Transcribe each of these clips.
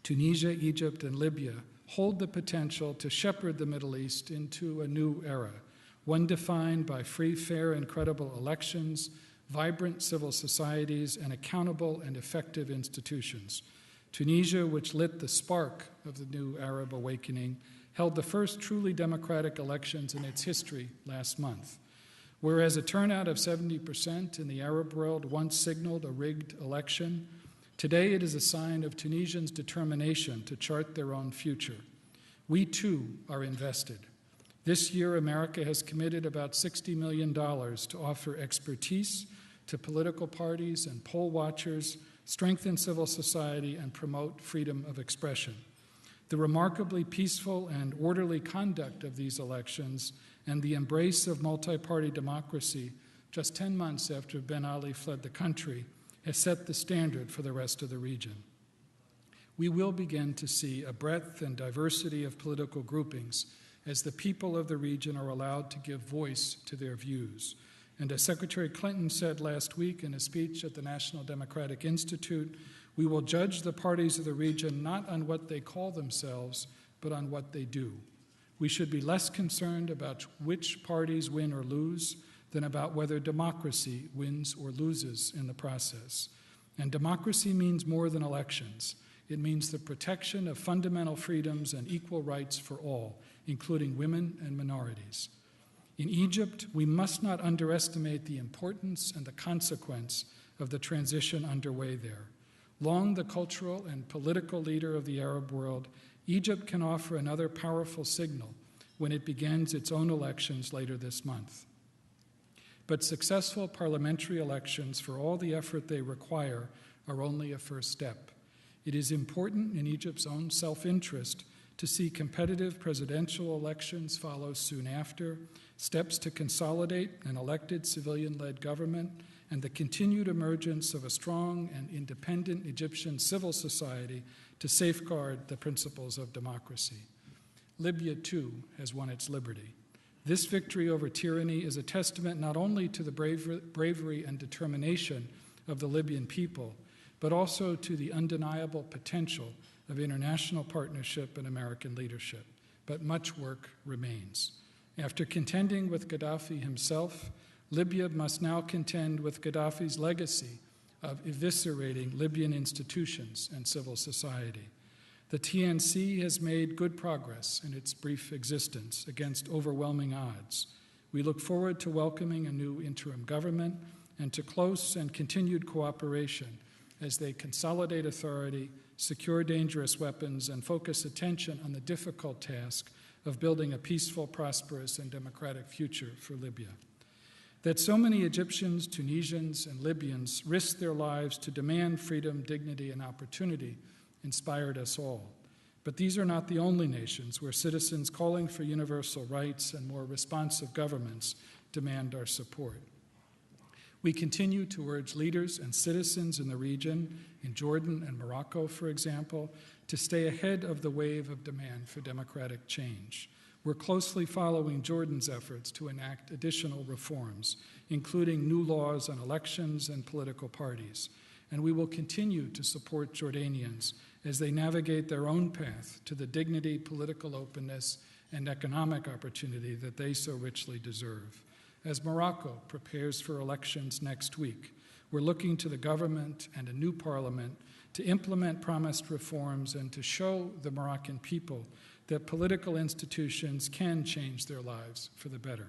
Tunisia, Egypt, and Libya hold the potential to shepherd the Middle East into a new era, one defined by free, fair, and credible elections, vibrant civil societies, and accountable and effective institutions. Tunisia, which lit the spark of the new Arab awakening, held the first truly democratic elections in its history last month. Whereas a turnout of 70% in the Arab world once signaled a rigged election, today it is a sign of Tunisians' determination to chart their own future. We too are invested. This year, America has committed about $60 million to offer expertise to political parties and poll watchers, strengthen civil society, and promote freedom of expression. The remarkably peaceful and orderly conduct of these elections and the embrace of multi-party democracy just 10 months after Ben Ali fled the country has set the standard for the rest of the region. We will begin to see a breadth and diversity of political groupings as the people of the region are allowed to give voice to their views. And as Secretary Clinton said last week in a speech at the National Democratic Institute, we will judge the parties of the region not on what they call themselves, but on what they do. We should be less concerned about which parties win or lose than about whether democracy wins or loses in the process. And democracy means more than elections. It means the protection of fundamental freedoms and equal rights for all, including women and minorities. In Egypt, we must not underestimate the importance and the consequence of the transition underway there. Long the cultural and political leader of the Arab world, Egypt can offer another powerful signal when it begins its own elections later this month. But successful parliamentary elections, for all the effort they require, are only a first step. It is important in Egypt's own self-interest to see competitive presidential elections follow soon after, steps to consolidate an elected civilian-led government, and the continued emergence of a strong and independent Egyptian civil society to safeguard the principles of democracy. Libya, too, has won its liberty. This victory over tyranny is a testament not only to the bravery and determination of the Libyan people, but also to the undeniable potential of international partnership and American leadership. But much work remains. After contending with Gaddafi himself, Libya must now contend with Gaddafi's legacy of eviscerating Libyan institutions and civil society. The TNC has made good progress in its brief existence against overwhelming odds. We look forward to welcoming a new interim government and to close and continued cooperation as they consolidate authority, secure dangerous weapons, and focus attention on the difficult task of building a peaceful, prosperous, and democratic future for Libya. That so many Egyptians, Tunisians, and Libyans risked their lives to demand freedom, dignity, and opportunity inspired us all. But these are not the only nations where citizens calling for universal rights and more responsive governments demand our support. We continue to urge leaders and citizens in the region, in Jordan and Morocco, for example, to stay ahead of the wave of demand for democratic change. We're closely following Jordan's efforts to enact additional reforms, including new laws on elections and political parties. And we will continue to support Jordanians as they navigate their own path to the dignity, political openness, and economic opportunity that they so richly deserve. As Morocco prepares for elections next week, we're looking to the government and a new parliament to implement promised reforms and to show the Moroccan people that political institutions can change their lives for the better.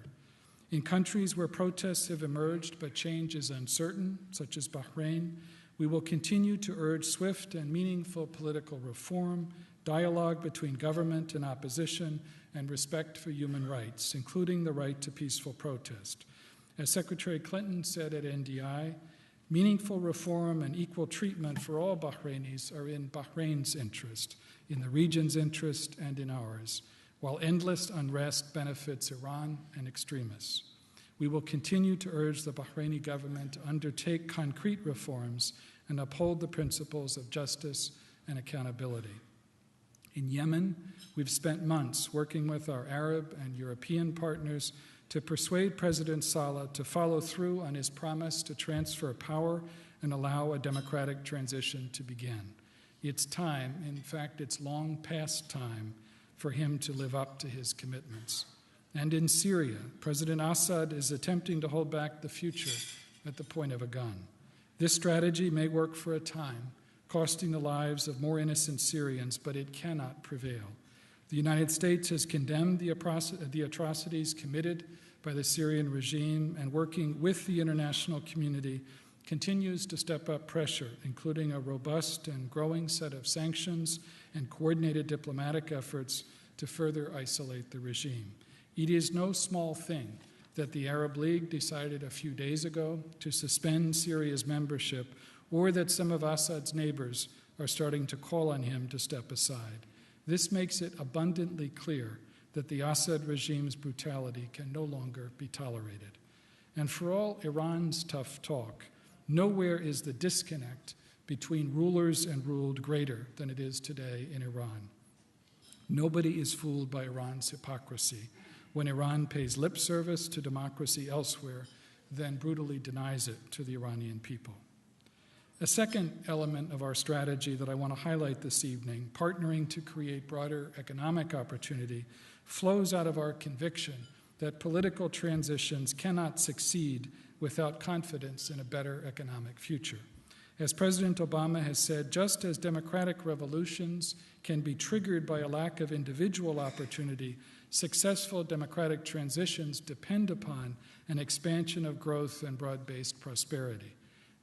In countries where protests have emerged but change is uncertain, such as Bahrain, we will continue to urge swift and meaningful political reform, dialogue between government and opposition, and respect for human rights, including the right to peaceful protest. As Secretary Clinton said at NDI, meaningful reform and equal treatment for all Bahrainis are in Bahrain's interest, in the region's interest, and in ours, while endless unrest benefits Iran and extremists. We will continue to urge the Bahraini government to undertake concrete reforms and uphold the principles of justice and accountability. In Yemen, we've spent months working with our Arab and European partners to persuade President Saleh to follow through on his promise to transfer power and allow a democratic transition to begin. It's time, in fact, it's long past time, for him to live up to his commitments. And in Syria, President Assad is attempting to hold back the future at the point of a gun. This strategy may work for a time, costing the lives of more innocent Syrians, but it cannot prevail. The United States has condemned the atrocities committed by the Syrian regime, and working with the international community continues to step up pressure, including a robust and growing set of sanctions and coordinated diplomatic efforts to further isolate the regime. It is no small thing that the Arab League decided a few days ago to suspend Syria's membership, or that some of Assad's neighbors are starting to call on him to step aside. This makes it abundantly clear that the Assad regime's brutality can no longer be tolerated. And for all Iran's tough talk, nowhere is the disconnect between rulers and ruled greater than it is today in Iran. Nobody is fooled by Iran's hypocrisy when Iran pays lip service to democracy elsewhere, then brutally denies it to the Iranian people. A second element of our strategy that I want to highlight this evening, partnering to create broader economic opportunity, flows out of our conviction that political transitions cannot succeed without confidence in a better economic future. As President Obama has said, just as democratic revolutions can be triggered by a lack of individual opportunity, successful democratic transitions depend upon an expansion of growth and broad-based prosperity.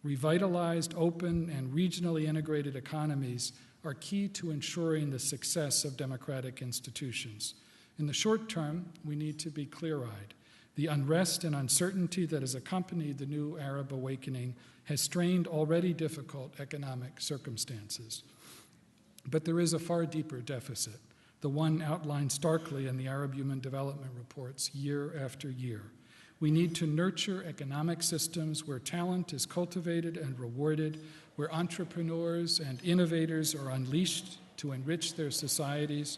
Revitalized, open, and regionally integrated economies are key to ensuring the success of democratic institutions. In the short term, we need to be clear-eyed. The unrest and uncertainty that has accompanied the new Arab awakening has strained already difficult economic circumstances. But there is a far deeper deficit, the one outlined starkly in the Arab Human Development Reports year after year. We need to nurture economic systems where talent is cultivated and rewarded, where entrepreneurs and innovators are unleashed to enrich their societies,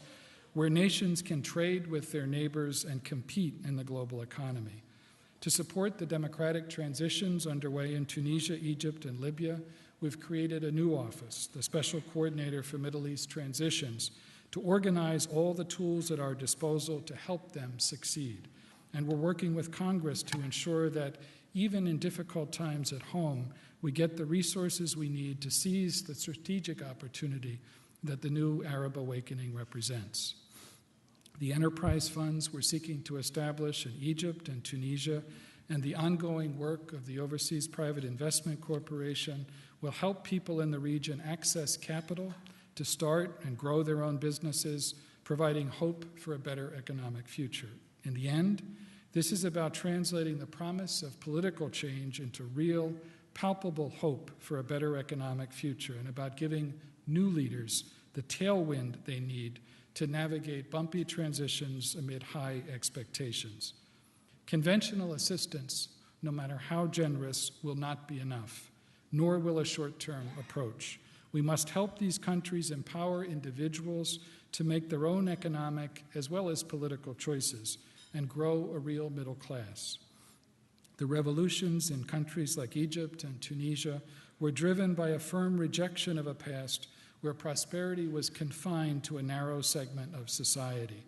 where nations can trade with their neighbors and compete in the global economy. To support the democratic transitions underway in Tunisia, Egypt, and Libya, we've created a new office, the Special Coordinator for Middle East Transitions, to organize all the tools at our disposal to help them succeed. And we're working with Congress to ensure that even in difficult times at home, we get the resources we need to seize the strategic opportunity that the new Arab awakening represents. The enterprise funds we're seeking to establish in Egypt and Tunisia, and the ongoing work of the Overseas Private Investment Corporation will help people in the region access capital to start and grow their own businesses, providing hope for a better economic future. In the end, this is about translating the promise of political change into real, palpable hope for a better economic future, and about giving new leaders the tailwind they need to navigate bumpy transitions amid high expectations. Conventional assistance, no matter how generous, will not be enough, nor will a short-term approach. We must help these countries empower individuals to make their own economic as well as political choices and grow a real middle class. The revolutions in countries like Egypt and Tunisia were driven by a firm rejection of a past where prosperity was confined to a narrow segment of society.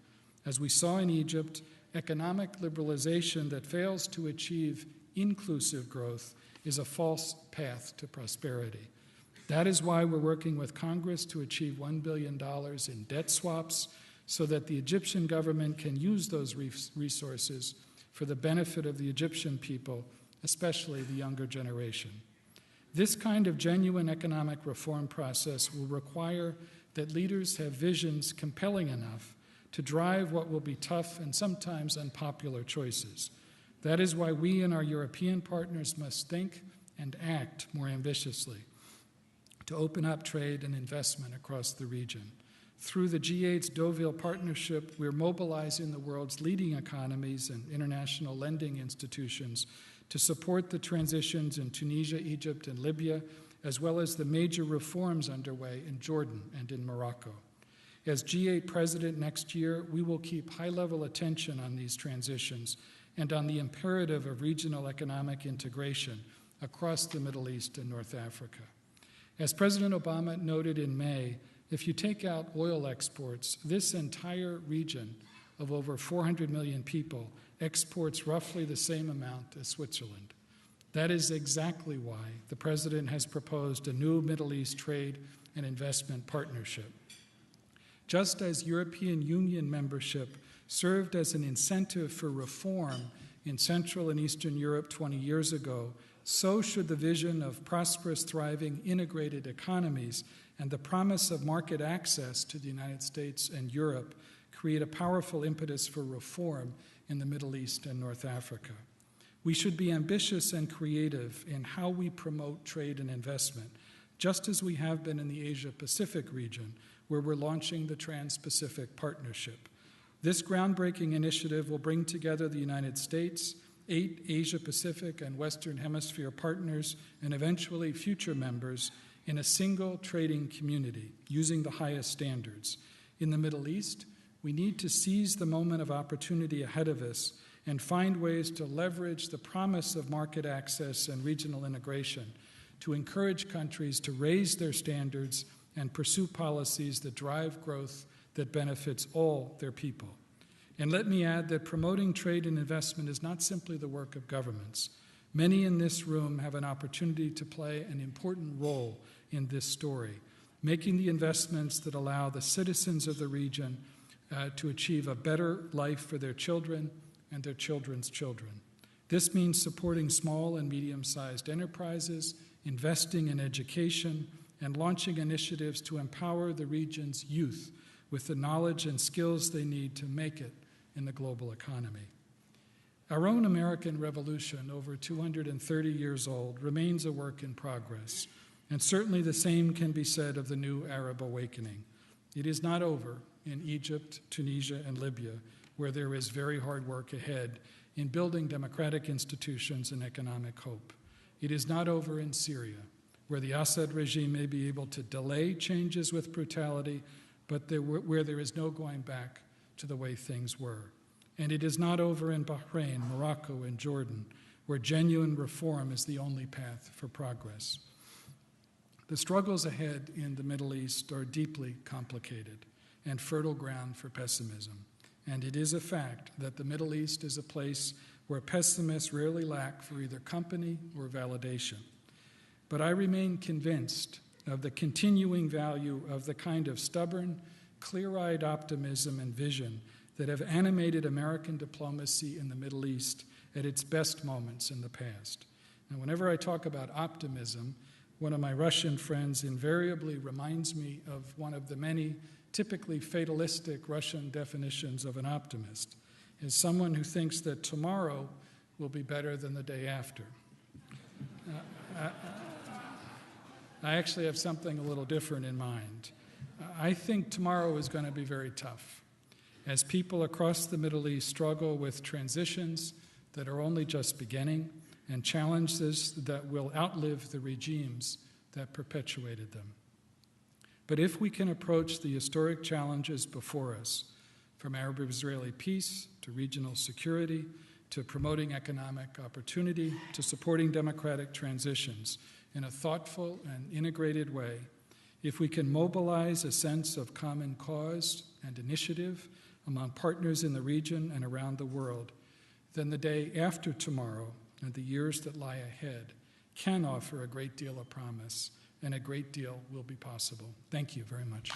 As we saw in Egypt, economic liberalization that fails to achieve inclusive growth is a false path to prosperity. That is why we're working with Congress to achieve $1 billion in debt swaps so that the Egyptian government can use those resources for the benefit of the Egyptian people, especially the younger generation. This kind of genuine economic reform process will require that leaders have visions compelling enough to drive what will be tough and sometimes unpopular choices. That is why we and our European partners must think and act more ambitiously to open up trade and investment across the region. Through the G8's Deauville Partnership, we're mobilizing the world's leading economies and international lending institutions to support the transitions in Tunisia, Egypt, and Libya, as well as the major reforms underway in Jordan and in Morocco. As G8 president next year, we will keep high-level attention on these transitions and on the imperative of regional economic integration across the Middle East and North Africa. As President Obama noted in May, if you take out oil exports, this entire region of over 400 million people exports roughly the same amount as Switzerland. That is exactly why the President has proposed a new Middle East trade and investment partnership. Just as European Union membership served as an incentive for reform in Central and Eastern Europe 20 years ago, so should the vision of prosperous, thriving, integrated economies and the promise of market access to the United States and Europe create a powerful impetus for reform in the Middle East and North Africa. We should be ambitious and creative in how we promote trade and investment, just as we have been in the Asia-Pacific region, where we're launching the Trans-Pacific Partnership. This groundbreaking initiative will bring together the United States, 8 Asia-Pacific and Western Hemisphere partners, and eventually future members in a single trading community using the highest standards. In the Middle East, we need to seize the moment of opportunity ahead of us and find ways to leverage the promise of market access and regional integration to encourage countries to raise their standards and pursue policies that drive growth that benefits all their people. And let me add that promoting trade and investment is not simply the work of governments. Many in this room have an opportunity to play an important role in this story, making the investments that allow the citizens of the region to achieve a better life for their children and their children's children. This means supporting small and medium-sized enterprises, investing in education, and launching initiatives to empower the region's youth with the knowledge and skills they need to make it in the global economy. Our own American Revolution, over 230 years old, remains a work in progress, and certainly the same can be said of the new Arab awakening. It is not over in Egypt, Tunisia, and Libya, where there is very hard work ahead in building democratic institutions and economic hope. It is not over in Syria, where the Assad regime may be able to delay changes with brutality, but where there is no going back to the way things were. And it is not over in Bahrain, Morocco, and Jordan, where genuine reform is the only path for progress. The struggles ahead in the Middle East are deeply complicated and fertile ground for pessimism. And it is a fact that the Middle East is a place where pessimists rarely lack for either company or validation. But I remain convinced of the continuing value of the kind of stubborn, clear-eyed optimism and vision that have animated American diplomacy in the Middle East at its best moments in the past. Now, whenever I talk about optimism, one of my Russian friends invariably reminds me of one of the many typically fatalistic Russian definitions of an optimist, as someone who thinks that tomorrow will be better than the day after. I actually have something a little different in mind. I think tomorrow is going to be very tough, as people across the Middle East struggle with transitions that are only just beginning and challenges that will outlive the regimes that perpetuated them. But if we can approach the historic challenges before us, from Arab-Israeli peace to regional security to promoting economic opportunity to supporting democratic transitions in a thoughtful and integrated way, if we can mobilize a sense of common cause and initiative among partners in the region and around the world, then the day after tomorrow and the years that lie ahead can offer a great deal of promise, and a great deal will be possible. Thank you very much.